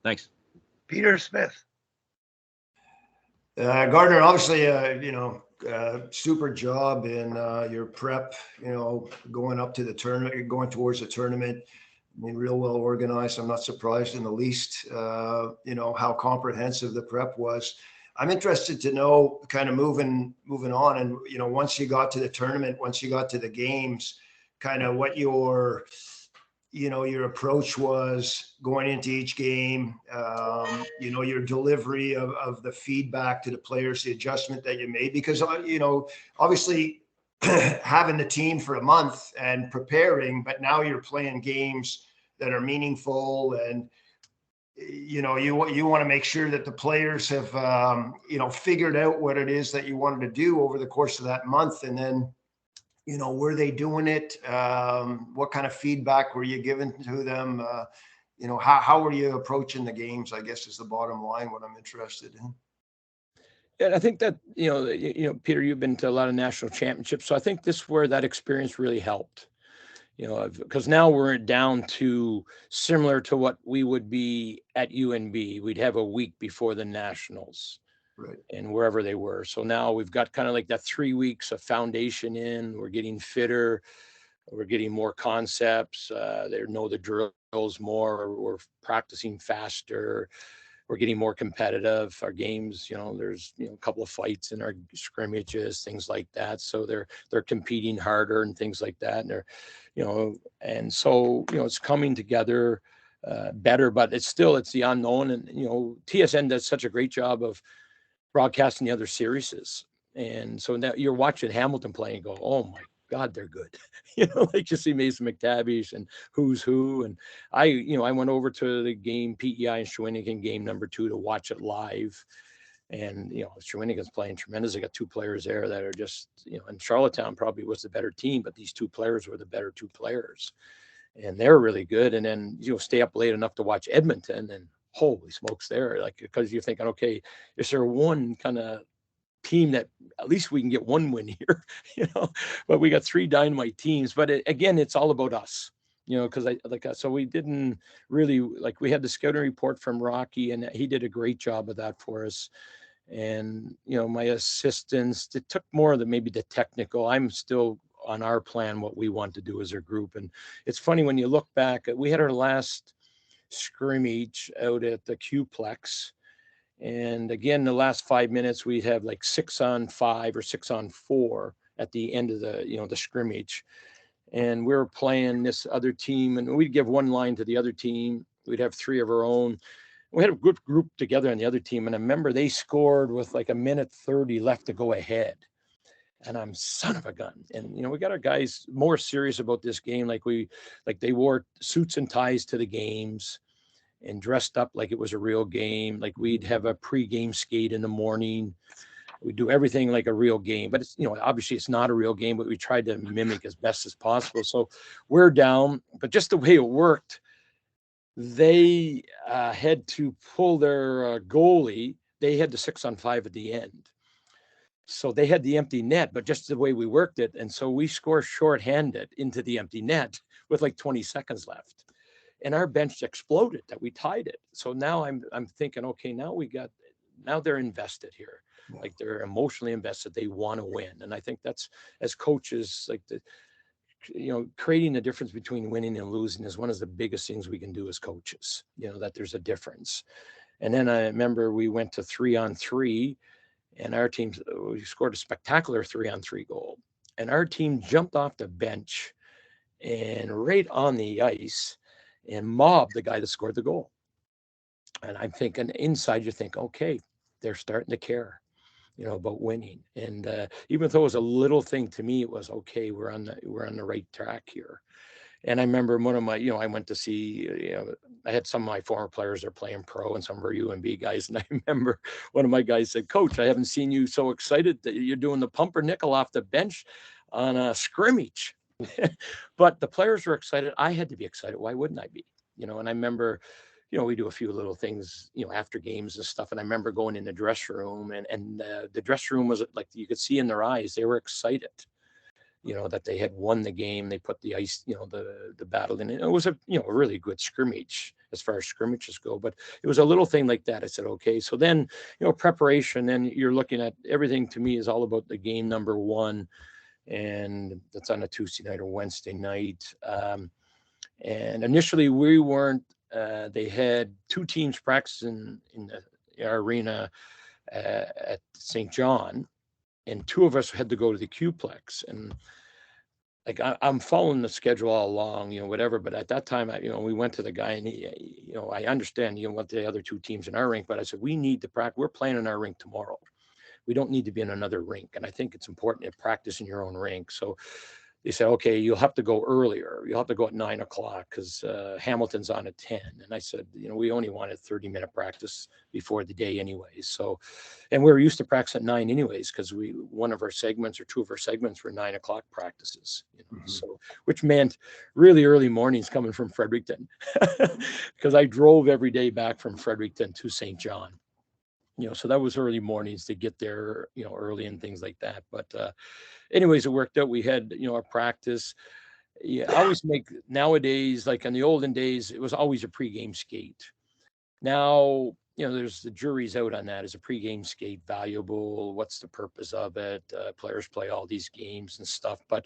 Thanks. Peter Smith. Gardner, obviously, super job in your prep, going up to the tournament, going towards the tournament. I mean, real well organized. I'm not surprised in the least, how comprehensive the prep was. I'm interested to know, kind of moving on, and once you got to the tournament, once you got to the games, kind of what your approach was going into each game, your delivery of the feedback to the players, the adjustment that you made, because, obviously having the team for a month and preparing, but now you're playing games that are meaningful, and, you want to make sure that the players have, figured out what it is that you wanted to do over the course of that month. And then, were they doing it? What kind of feedback were you giving to them? How were you approaching the games, I guess, is the bottom line, what I'm interested in. And I think that, Peter, you've been to a lot of national championships. So I think this is where that experience really helped, because now we're down to similar to what we would be at UNB. We'd have a week before the nationals. Right. And wherever they were. So now we've got kind of like that 3 weeks of foundation in. We're getting fitter. We're getting more concepts. They know the drills more. We're practicing faster. We're getting more competitive. Our games, there's a couple of fights in our scrimmages, things like that. So they're competing harder and things like that. And they're, and so it's coming together better. But it's the unknown. And TSN does such a great job of broadcasting the other series. And so now you're watching Hamilton play and go, oh my God, they're good. Like you see Mason McTavish and who's who. And I went over to the game, PEI and Shawinigan game number 2 to watch it live. And, Shawinigan's playing tremendous. They got 2 players there that are just, and Charlottetown probably was the better team, but these 2 players were the better 2 players. And they're really good. And then, stay up late enough to watch Edmonton, and holy smokes there, like, because you're thinking, okay, is there one kind of team that at least we can get one win here, but we got 3 dynamite teams. But again, it's all about us, because so we didn't really, we had the scouting report from Rocky, and he did a great job of that for us. And, my assistants, it took more than maybe the technical. I'm still on our plan, what we want to do as a group. And it's funny when you look back, we had our last scrimmage out at the Q-Plex, and again the last 5 minutes we'd have like 6-on-5 or 6-on-4 at the end of the scrimmage, and we were playing this other team, and we'd give one line to the other team. We'd have 3 of our own. We had a good group together on the other team, and I remember they scored with like 1:30 left to go ahead. And I'm son of a gun. And, we got our guys more serious about this game. Like they wore suits and ties to the games and dressed up like it was a real game. Like we'd have a pre-game skate in the morning. We do everything like a real game, but it's, obviously it's not a real game, but we tried to mimic as best as possible. So we're down, but just the way it worked, they had to pull their goalie. They had the 6-on-5 at the end. So they had the empty net, but just the way we worked it. And so we score shorthanded into the empty net with like 20 seconds left. And our bench exploded that we tied it. So now I'm thinking, okay, now they're invested here. Yeah. Like they're emotionally invested. They want to win. And I think that's, as coaches, like creating the difference between winning and losing is one of the biggest things we can do as coaches, that there's a difference. And then I remember we went to 3-on-3. And our team, we scored a spectacular 3-on-3 goal. And our team jumped off the bench and right on the ice and mobbed the guy that scored the goal. And I'm thinking inside, you think, okay, they're starting to care, about winning. And even though it was a little thing, to me, it was okay. We're on the right track here. And I remember one of my, I went to see, I had some of my former players that are playing pro and some of our UNB guys. And I remember one of my guys said, Coach, I haven't seen you so excited that you're doing the pumpernickel off the bench on a scrimmage. But the players were excited. I had to be excited. Why wouldn't I be? And I remember, we do a few little things, after games and stuff. And I remember going in the dressing room and the dressing room was like, you could see in their eyes, they were excited. That they had won the game. They put the ice, the battle in. It was a really good scrimmage. as far as scrimmages go. But it was a little thing like that. I said, okay. So then, preparation, then you're looking at everything. To me is all about the game number one, and that's on a Tuesday night or Wednesday night. And initially we weren't. They had two teams practicing in our arena at St. John, and two of us had to go to the Qplex. And like I'm following the schedule all along, whatever. But at that time, we went to the guy, and he, I understand, what the other two teams in our rink, but I said we need to practice. We're playing in our rink tomorrow. We don't need to be in another rink, and I think it's important to practice in your own rink. So they said, okay, you'll have to go earlier. You'll have to go at 9 o'clock because Hamilton's on at 10. And I said, we only wanted 30-minute practice before the day anyways. So, and we were used to practice at 9 anyways, because one of our segments or two of our segments were 9 o'clock practices, so, which meant really early mornings coming from Fredericton, because I drove every day back from Fredericton to St. John. So that was early mornings to get there, early and things like that. But anyways, it worked out. We had, our practice. Yeah, I always make nowadays, like in the olden days, it was always a pregame skate. Now, there's the jury's out on that. Is a pregame skate valuable? What's the purpose of it? Players play all these games and stuff, but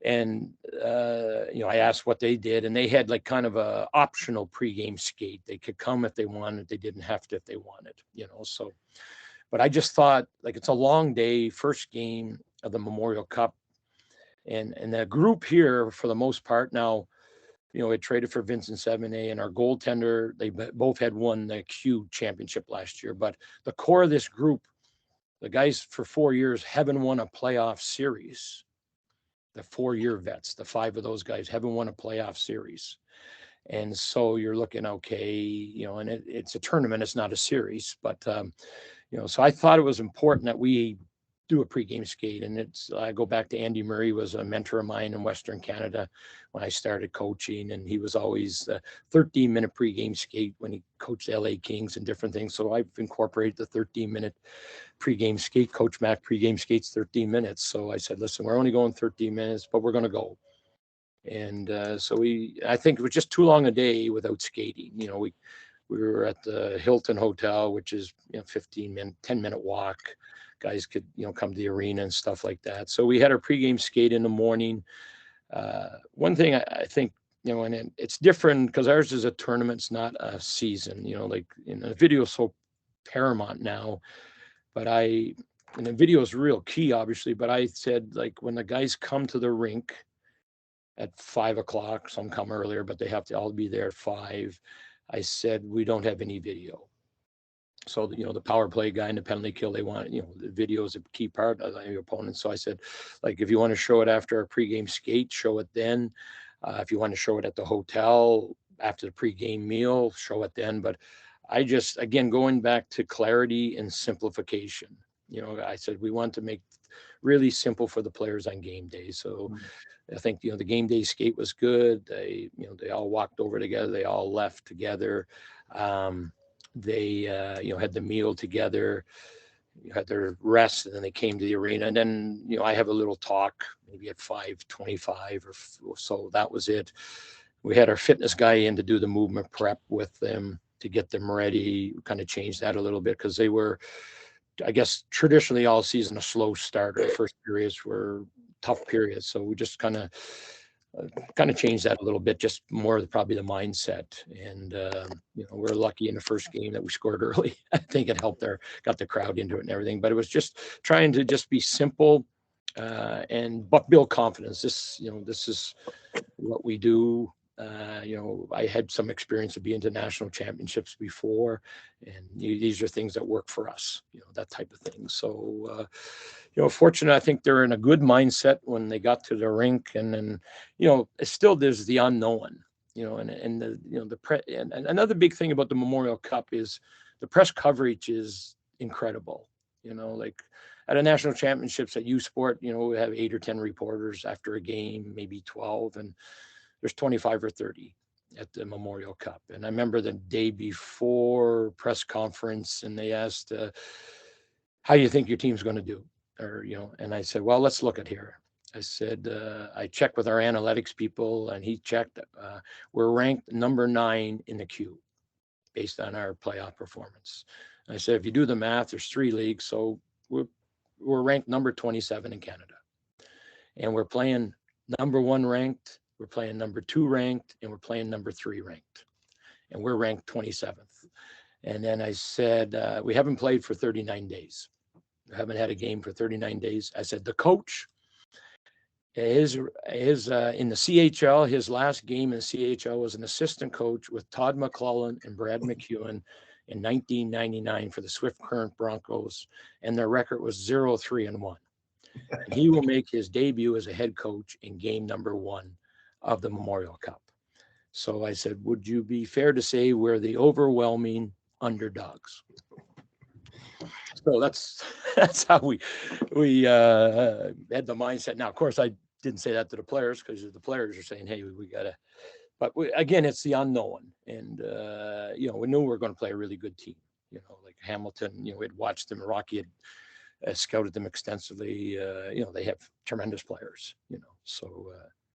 I asked what they did, and they had like kind of a optional pregame skate. They could come if they wanted. They didn't have to if they wanted, so. But I just thought, like, it's a long day, first game of the Memorial Cup, and the group here for the most part now, it traded for Vincent Sevigny, and our goaltender, they both had won the Q championship last year. But the core of this group, the guys for 4 years haven't won a playoff series. The 4-year vets, the 5 of those guys haven't won a playoff series. And so you're looking, okay, and it's a tournament, it's not a series. But, so I thought it was important that we do a pregame skate. And I go back to Andy Murray, was a mentor of mine in Western Canada when I started coaching. And he was always the 13-minute pregame skate when he coached LA Kings and different things. So I've incorporated the 13-minute pregame skate. Coach Mac pregame skates 13 minutes. So I said, listen, we're only going 13 minutes, but we're going to go. And so I think it was just too long a day without skating. We were at the Hilton Hotel, which is 10-minute walk. Guys could come to the arena and stuff like that. So we had our pregame skate in the morning. One thing I think, and it's different because ours is a tournament, it's not a season. The video is so paramount now. But and the video is real key, obviously. But I said, like, when the guys come to the rink at 5 o'clock, some come earlier, but they have to all be there at 5. I said, we don't have any video. So, the power play guy and the penalty kill, they want, the video is a key part of your opponent. So I said, like, if you want to show it after a pregame skate, show it then. If you want to show it at the hotel after the pregame meal, show it then. But I just, again, going back to clarity and simplification, I said, we want to make really simple for the players on game day. So I think, the game day skate was good. They all walked over together. They all left together. They, had the meal together, had their rest, and then they came to the arena. And then, I have a little talk maybe at 5:25 or so. That was it. We had our fitness guy in to do the movement prep with them to get them ready. We kind of changed that a little bit because they were, I guess, traditionally all season a slow start. The first periods were tough periods. So we just kind of changed that a little bit, just more probably the mindset. And, we're lucky in the first game that we scored early. I think it helped got the crowd into it and everything, but it was just trying to just be simple but build confidence. This is what we do. I had some experience of being to national championships before, and these are things that work for us, that type of thing. So, fortunate, I think they're in a good mindset when they got to the rink, and then, it's still, there's the unknown, and and another big thing about the Memorial Cup is the press coverage is incredible, like at a national championships at U Sport, we have 8 or 10 reporters after a game, maybe 12, and there's 25 or 30 at the Memorial Cup. And I remember the day before press conference, and they asked, how you think your team's going to do? Or, and I said, well, let's look at here. I said, I checked with our analytics people and he checked. We're ranked number 9 in the queue based on our playoff performance. And I said, if you do the math, there's 3 leagues. So we're ranked number 27 in Canada. And we're playing number 1 ranked, we're playing number 2 ranked, and we're playing number 3 ranked. And we're ranked 27th. And then I said, we haven't played for 39 days. We haven't had a game for 39 days. I said, the coach, his in the CHL, his last game in the CHL was an assistant coach with Todd McClellan and Brad McEwen in 1999 for the Swift Current Broncos, and their record was 0-3-1. And he will make his debut as a head coach in game number 1 of the Memorial Cup. So I said, would you be fair to say we're the overwhelming underdogs? So that's how we had the mindset. Now, of course, I didn't say that to the players because the players are saying, "Hey, we gotta." But again, it's the unknown, and we knew we were going to play a really good team. Like Hamilton, we'd watched them. Rocky had scouted them extensively. They have tremendous players. So